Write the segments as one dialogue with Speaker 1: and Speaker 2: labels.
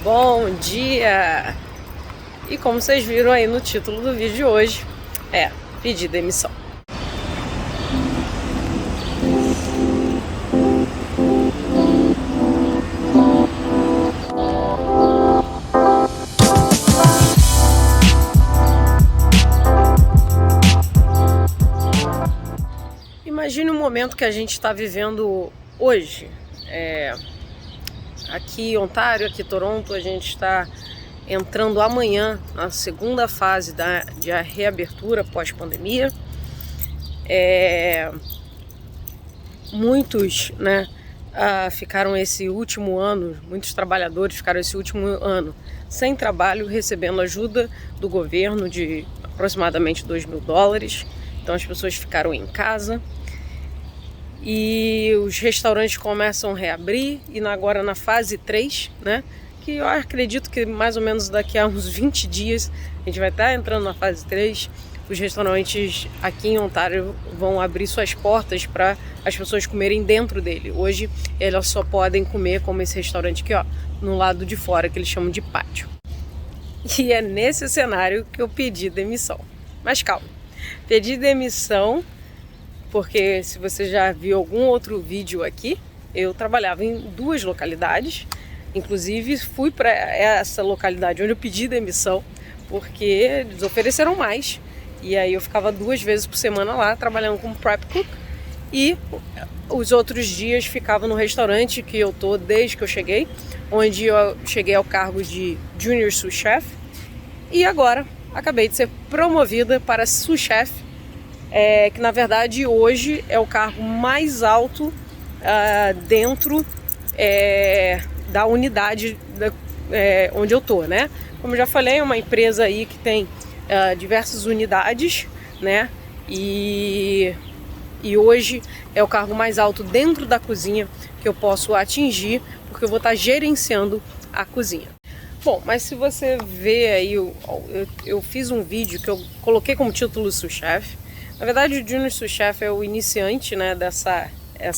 Speaker 1: Bom dia! E como vocês viram aí no título do vídeo de hoje, pedir demissão. Imagine o momento que a gente está vivendo hoje. Aqui em Ontário, aqui em Toronto, a gente está entrando amanhã na segunda fase de reabertura pós-pandemia. Muitos, ficaram esse último ano, muitos trabalhadores ficaram esse último ano sem trabalho, recebendo ajuda do governo de aproximadamente $2.000. Então as pessoas ficaram em casa. E os restaurantes começam a reabrir, e agora na fase 3, que eu acredito que mais ou menos daqui a uns 20 dias a gente vai estar entrando na fase 3. Os restaurantes aqui em Ontário vão abrir suas portas para as pessoas comerem dentro dele. Hoje elas só podem comer como esse restaurante aqui, no lado de fora, que eles chamam de pátio. E é nesse cenário que eu pedi demissão. Mas calma, pedi demissão porque, se você já viu algum outro vídeo aqui, eu trabalhava em 2 localidades. Inclusive fui para essa localidade onde eu pedi demissão, porque eles ofereceram mais. E aí eu ficava 2 vezes por semana lá, trabalhando como prep cook. E os outros dias ficava no restaurante que eu tô desde que eu cheguei, onde eu cheguei ao cargo de Junior Sous Chef. E agora acabei de ser promovida para Sous Chef, que na verdade hoje é o cargo mais alto dentro da unidade onde eu tô, Como eu já falei, é uma empresa aí que tem diversas unidades, E hoje é o cargo mais alto dentro da cozinha que eu posso atingir, porque eu vou estar gerenciando a cozinha. Bom, mas se você vê aí, eu fiz um vídeo que eu coloquei como título Sous Chef. Na verdade, o Junior Sous Chef é o iniciante, dessa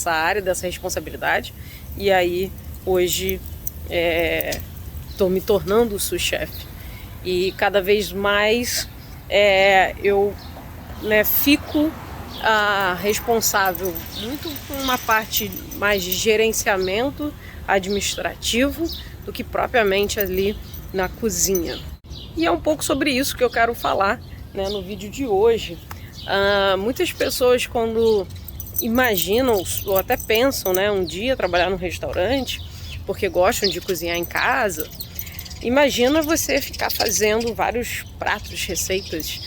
Speaker 1: área, dessa responsabilidade. E aí, hoje, estou me tornando Sous Chef. E cada vez mais eu fico responsável muito por uma parte mais de gerenciamento administrativo do que propriamente ali na cozinha. E é um pouco sobre isso que eu quero falar, no vídeo de hoje. Muitas pessoas, quando imaginam ou até pensam um dia trabalhar num restaurante porque gostam de cozinhar em casa, imagina você ficar fazendo vários pratos, receitas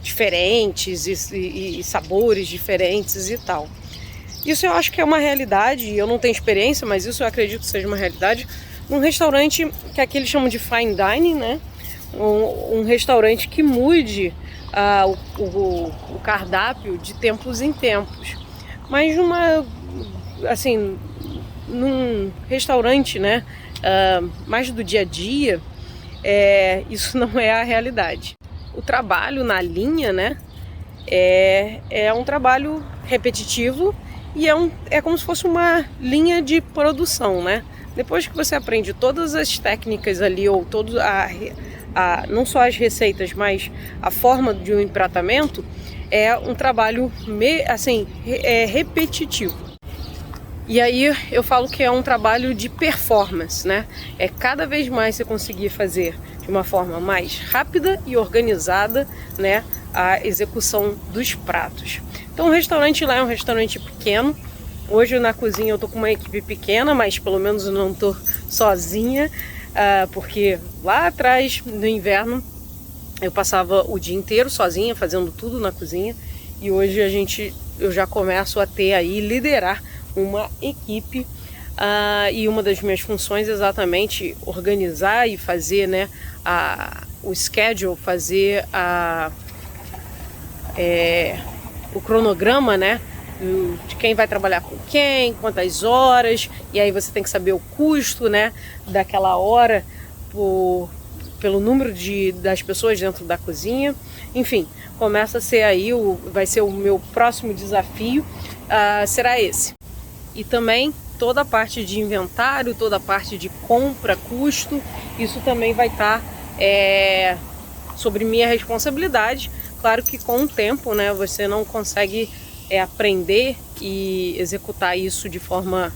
Speaker 1: diferentes e sabores diferentes e tal. Isso eu acho que é uma realidade, eu não tenho experiência, mas isso eu acredito que seja uma realidade num restaurante que aqui eles chamam de fine dining, um restaurante que mude o cardápio de tempos em tempos. Mas num restaurante, mais do dia a dia, isso não é a realidade. O trabalho na linha, é um trabalho repetitivo e é como se fosse uma linha de produção, Depois que você aprende todas as técnicas ali, ou não só as receitas, mas a forma de um empratamento, é um trabalho repetitivo. E aí eu falo que é um trabalho de performance, É cada vez mais você conseguir fazer de uma forma mais rápida e organizada, a execução dos pratos. Então o restaurante lá é um restaurante pequeno. Hoje na cozinha eu tô com uma equipe pequena, mas pelo menos eu não tô sozinha, porque lá atrás, no inverno, eu passava o dia inteiro sozinha, fazendo tudo na cozinha, e hoje eu já começo a liderar uma equipe, e uma das minhas funções é exatamente organizar e fazer o schedule, fazer o cronograma, de quem vai trabalhar com quem, quantas horas, e aí você tem que saber o custo, daquela hora pelo número das pessoas dentro da cozinha. Enfim, começa a ser vai ser o meu próximo desafio, será esse. E também toda a parte de inventário, toda a parte de compra, custo, isso também vai estar sobre minha responsabilidade. Claro que com o tempo, né, você não consegue aprender e executar isso de forma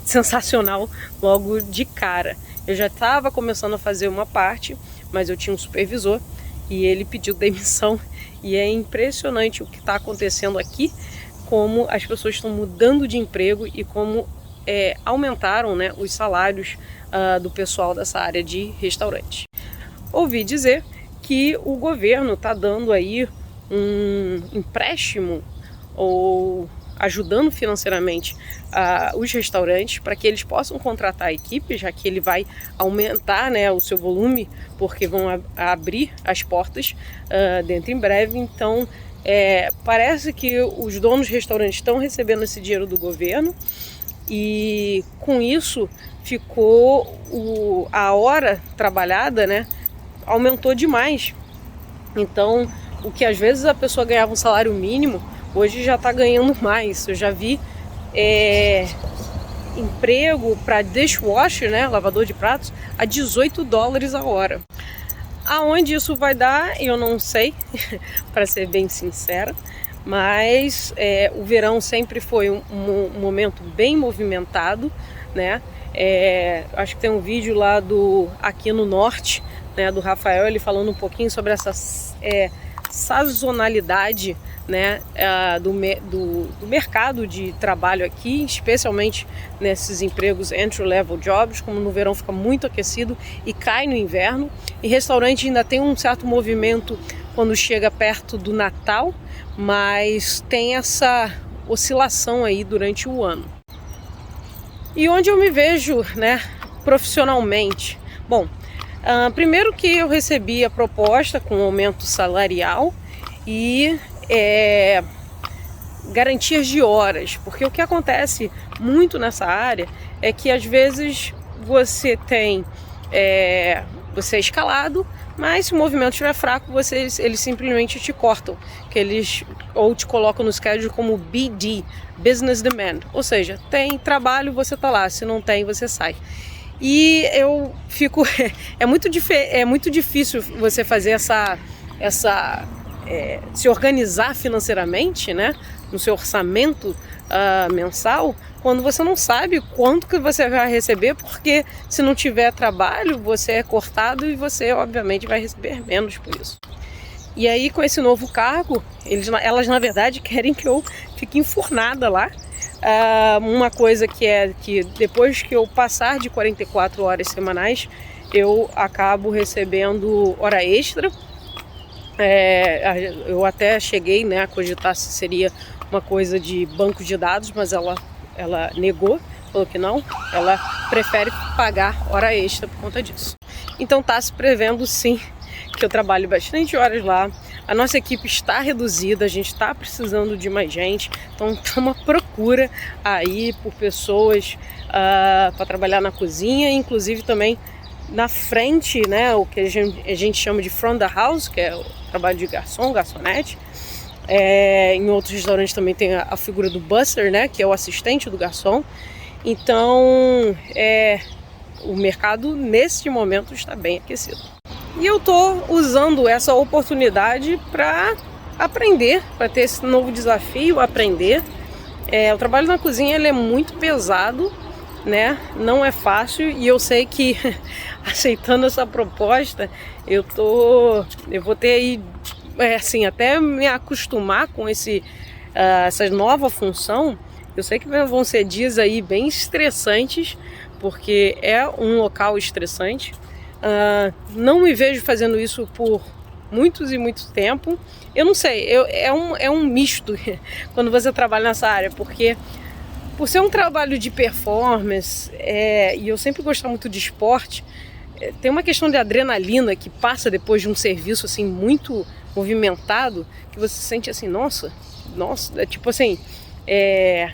Speaker 1: sensacional logo de cara. Eu já estava começando a fazer uma parte, mas eu tinha um supervisor e ele pediu demissão, e é impressionante o que está acontecendo aqui, como as pessoas estão mudando de emprego e como aumentaram, né, os salários do pessoal dessa área de restaurante. Ouvi dizer que o governo está dando aí um empréstimo ou ajudando financeiramente os restaurantes para que eles possam contratar a equipe, já que ele vai aumentar, né, o seu volume, porque vão abrir as portas dentro em breve. Então parece que os donos de restaurantes estão recebendo esse dinheiro do governo, e com isso ficou a hora trabalhada, né, aumentou demais. Então o que às vezes a pessoa ganhava um salário mínimo, hoje já está ganhando mais. Eu já vi emprego para dishwasher, né, lavador de pratos, a $18 a hora. Aonde isso vai dar, eu não sei, para ser bem sincera, mas o verão sempre foi um momento bem movimentado, né? Acho que tem um vídeo lá aqui no norte, né, do Rafael, ele falando um pouquinho sobre essa sazonalidade, né, do mercado de trabalho aqui, especialmente nesses empregos entry-level jobs, como no verão fica muito aquecido e cai no inverno. E restaurante ainda tem um certo movimento quando chega perto do Natal, mas tem essa oscilação aí durante o ano. E onde eu me vejo, né, profissionalmente? Bom, primeiro que eu recebi a proposta com aumento salarial e garantias de horas, porque o que acontece muito nessa área é que às vezes você é escalado, mas se o movimento estiver fraco, eles simplesmente te cortam, ou te colocam no schedule como BD, Business Demand, ou seja, tem trabalho, você tá lá, se não tem, você sai. E eu fico, é muito difícil você fazer se organizar financeiramente, né, no seu orçamento mensal, quando você não sabe quanto que você vai receber, porque se não tiver trabalho, você é cortado e você obviamente vai receber menos por isso. E aí, com esse novo cargo, elas na verdade querem que eu fique enfurnada lá. Uma coisa que depois que eu passar de 44 horas semanais, eu acabo recebendo hora extra. Eu até cheguei, né, a cogitar se seria uma coisa de banco de dados, mas ela negou, falou que não, ela prefere pagar hora extra por conta disso. Então está se prevendo sim que eu trabalho bastante horas lá. A nossa equipe está reduzida, a gente está precisando de mais gente, então está uma procura aí por pessoas para trabalhar na cozinha, inclusive também na frente, né, o que a gente chama de front da house, que é o trabalho de garçonete. Em outros restaurantes também tem a figura do busser, né, que é o assistente do garçom. Então o mercado nesse momento está bem aquecido. E eu estou usando essa oportunidade para aprender, para ter esse novo desafio, aprender. O trabalho na cozinha ele é muito pesado, né? Não é fácil, e eu sei que aceitando essa proposta eu vou ter aí assim, até me acostumar com essa nova função. Eu sei que vão ser dias aí bem estressantes, porque é um local estressante. Não me vejo fazendo isso por muitos e muito tempo. Eu não sei, é um misto quando você trabalha nessa área, porque por ser um trabalho de performance, e eu sempre gostei muito de esporte, tem uma questão de adrenalina que passa depois de um serviço assim muito movimentado, que você sente assim, nossa, tipo assim, é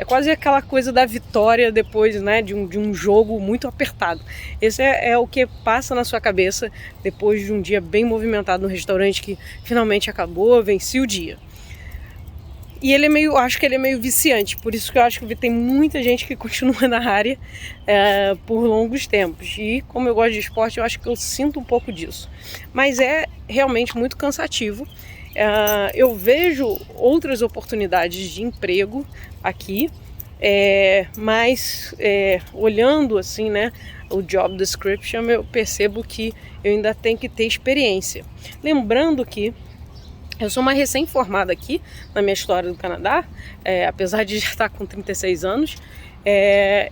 Speaker 1: quase aquela coisa da vitória depois, né, de um jogo muito apertado. Esse é o que passa na sua cabeça depois de um dia bem movimentado no restaurante que finalmente acabou, venci o dia. E ele é meio, acho que ele é meio viciante, por isso que eu acho que tem muita gente que continua na área por longos tempos. E como eu gosto de esporte, eu acho que eu sinto um pouco disso. Mas é realmente muito cansativo. Eu vejo outras oportunidades de emprego aqui, mas olhando assim, né, o job description, eu percebo que eu ainda tenho que ter experiência. Lembrando que eu sou uma recém-formada aqui na minha história do Canadá, apesar de já estar com 36 anos,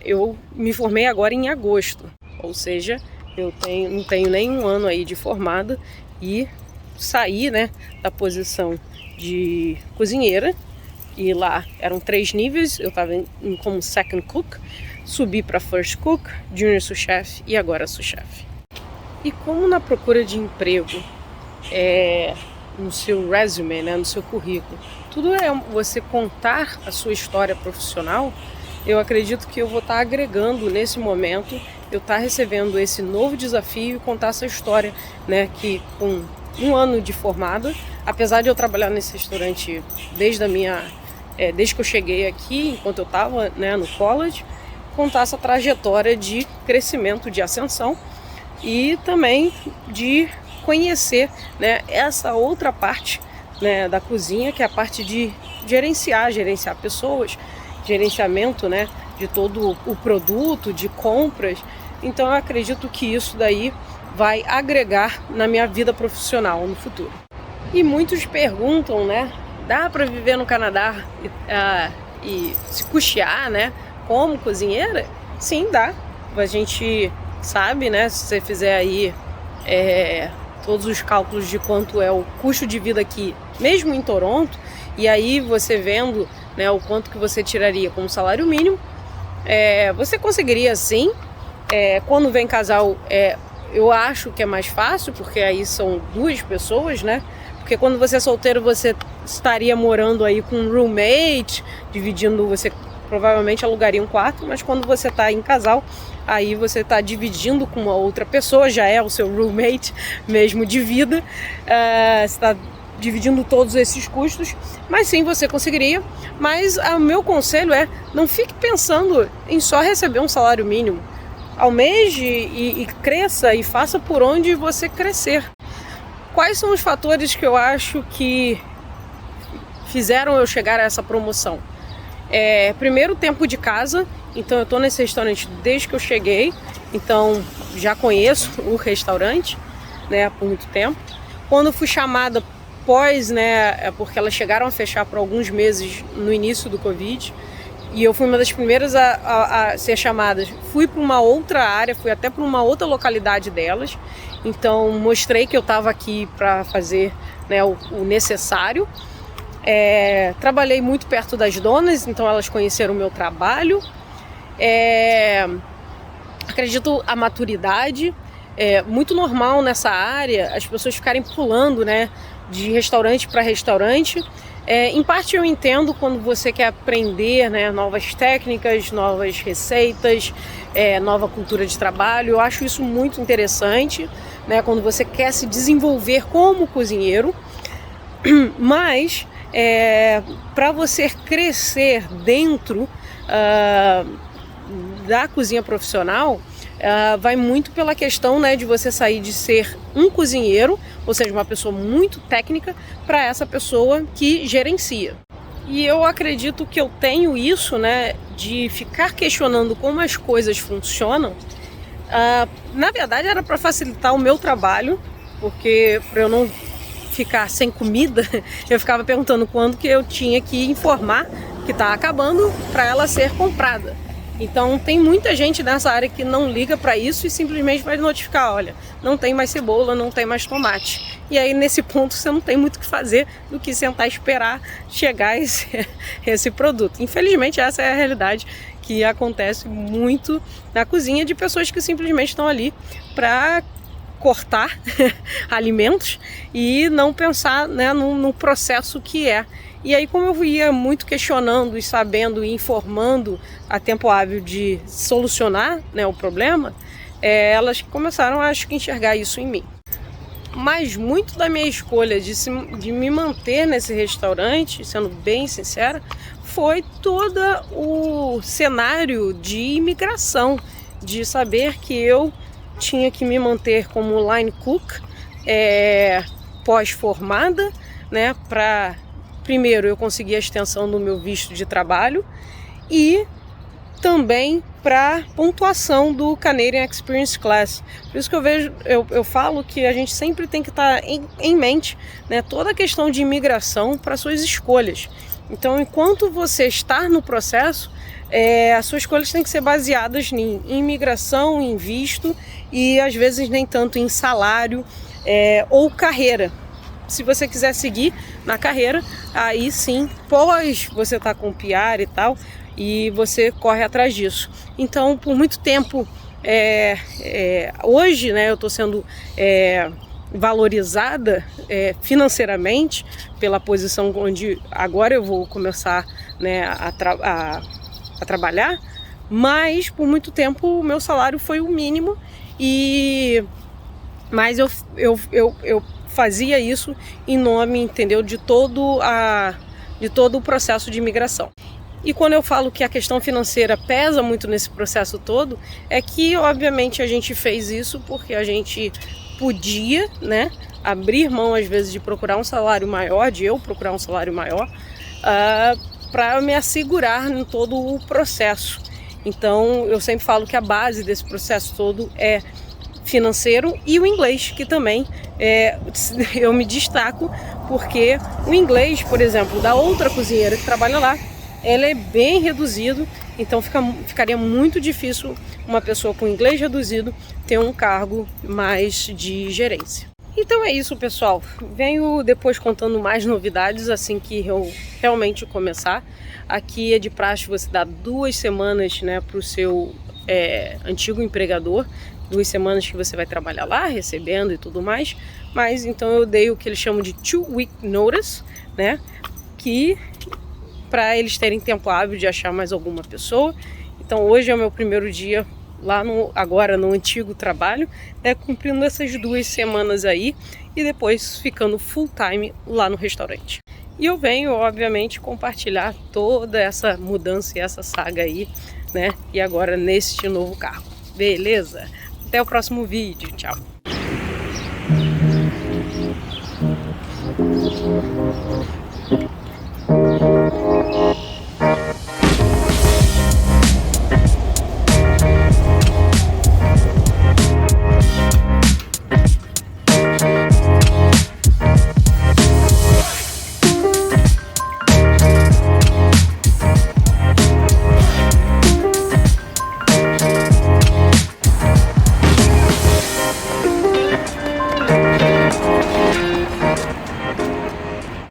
Speaker 1: eu me formei agora em agosto, ou seja, eu não tenho nem um ano aí de formada e saí, né, da posição de cozinheira, e lá eram 3 níveis, eu estava como second cook, subi para first cook, junior sous chef e agora sous chef. E como na procura de emprego, no seu resume, né, no seu currículo, tudo é você contar a sua história profissional, eu acredito que eu vou estar agregando nesse momento, eu estar recebendo esse novo desafio e contar essa história, né, que com um ano de formada, apesar de eu trabalhar nesse restaurante desde que eu cheguei aqui, enquanto eu estava, né, no college, contar essa trajetória de crescimento, de ascensão e também de conhecer, né, essa outra parte, né, da cozinha, que é a parte de gerenciar pessoas, gerenciamento, né, de todo o produto, de compras. Então eu acredito que isso daí vai agregar na minha vida profissional no futuro. E muitos perguntam, né, dá para viver no Canadá e se custear, né, como cozinheira? Sim, dá. A gente sabe, né, se você fizer aí todos os cálculos de quanto é o custo de vida aqui, mesmo em Toronto, e aí você vendo, né, o quanto que você tiraria como salário mínimo, você conseguiria sim. Quando vem casal, eu acho que é mais fácil, porque aí são 2 pessoas, né? Porque quando você é solteiro, você estaria morando aí com um roommate, dividindo, você provavelmente alugaria um quarto, mas quando você está em casal, aí você está dividindo com uma outra pessoa, já é o seu roommate mesmo de vida, você está dividindo todos esses custos, mas sim, você conseguiria. Mas o meu conselho não fique pensando em só receber um salário mínimo. Almeje e cresça e faça por onde você crescer. Quais são os fatores que eu acho que fizeram eu chegar a essa promoção? Primeiro, tempo de casa. Então eu estou nesse restaurante desde que eu cheguei, então já conheço o restaurante, né, por muito tempo. Quando eu fui chamada porque elas chegaram a fechar por alguns meses no início do Covid, e eu fui uma das primeiras a ser chamadas. Fui para uma outra área, fui até para uma outra localidade delas, então mostrei que eu estava aqui para fazer, né, o necessário. Trabalhei muito perto das donas, então elas conheceram o meu trabalho. Acredito a maturidade. É muito normal nessa área as pessoas ficarem pulando, né, de restaurante para restaurante. Em parte eu entendo quando você quer aprender, né, novas técnicas, novas receitas, nova cultura de trabalho. Eu acho isso muito interessante, né, quando você quer se desenvolver como cozinheiro. Mas para você crescer dentro da cozinha profissional, vai muito pela questão, né, de você sair de ser um cozinheiro, ou seja, uma pessoa muito técnica, para essa pessoa que gerencia. E eu acredito que eu tenho isso, né, de ficar questionando como as coisas funcionam. Na verdade era para facilitar o meu trabalho, porque para eu não ficar sem comida, eu ficava perguntando quando que eu tinha que informar que está acabando para ela ser comprada. Então tem muita gente nessa área que não liga para isso e simplesmente vai notificar, olha, não tem mais cebola, não tem mais tomate. E aí nesse ponto você não tem muito o que fazer do que sentar e esperar chegar esse produto. Infelizmente essa é a realidade que acontece muito na cozinha, de pessoas que simplesmente estão ali para cortar alimentos e não pensar, né, no processo que é. E aí, como eu ia muito questionando e sabendo e informando a tempo hábil de solucionar, né, o problema, elas começaram a, acho que, enxergar isso em mim. Mas muito da minha escolha de me manter nesse restaurante, sendo bem sincera, foi todo o cenário de imigração, de saber que eu tinha que me manter como line cook, pós-formada, né, para primeiro eu conseguir a extensão do meu visto de trabalho e também para pontuação do Canadian Experience Class. Por isso que eu falo que a gente sempre tem que estar em mente, né, toda a questão de imigração para suas escolhas. Então, enquanto você está no processo, as suas escolhas têm que ser baseadas em imigração, em visto e às vezes nem tanto em salário ou carreira. Se você quiser seguir na carreira, aí sim, pós você estar com PR e tal, e você corre atrás disso. Então, por muito tempo, hoje, né, eu estou sendo valorizada financeiramente pela posição onde agora eu vou começar, né, a trabalhar, mas por muito tempo o meu salário foi o mínimo, mas eu fazia isso em nome, entendeu, de todo o processo de imigração. E quando eu falo que a questão financeira pesa muito nesse processo todo, é que obviamente a gente fez isso porque a gente podia, né, abrir mão às vezes de procurar um salário maior, de eu procurar um salário maior, para me assegurar em todo o processo. Então eu sempre falo que a base desse processo todo é financeiro e o inglês, que também eu me destaco porque o inglês, por exemplo, da outra cozinheira que trabalha lá, ela é bem reduzido, então ficaria muito difícil uma pessoa com inglês reduzido ter um cargo mais de gerência. Então é isso, pessoal. Venho depois contando mais novidades assim que eu realmente começar. Aqui é de praxe você dar 2 semanas, né, para o seu antigo empregador, 2 semanas que você vai trabalhar lá, recebendo e tudo mais. Mas então eu dei o que eles chamam de 2-week notice, né, que para eles terem tempo hábil de achar mais alguma pessoa. Então hoje é o meu primeiro dia lá agora no antigo trabalho, né, cumprindo essas 2 semanas aí e depois ficando full time lá no restaurante. E eu venho, obviamente, compartilhar toda essa mudança e essa saga aí, né, e agora neste novo cargo. Beleza? Até o próximo vídeo. Tchau!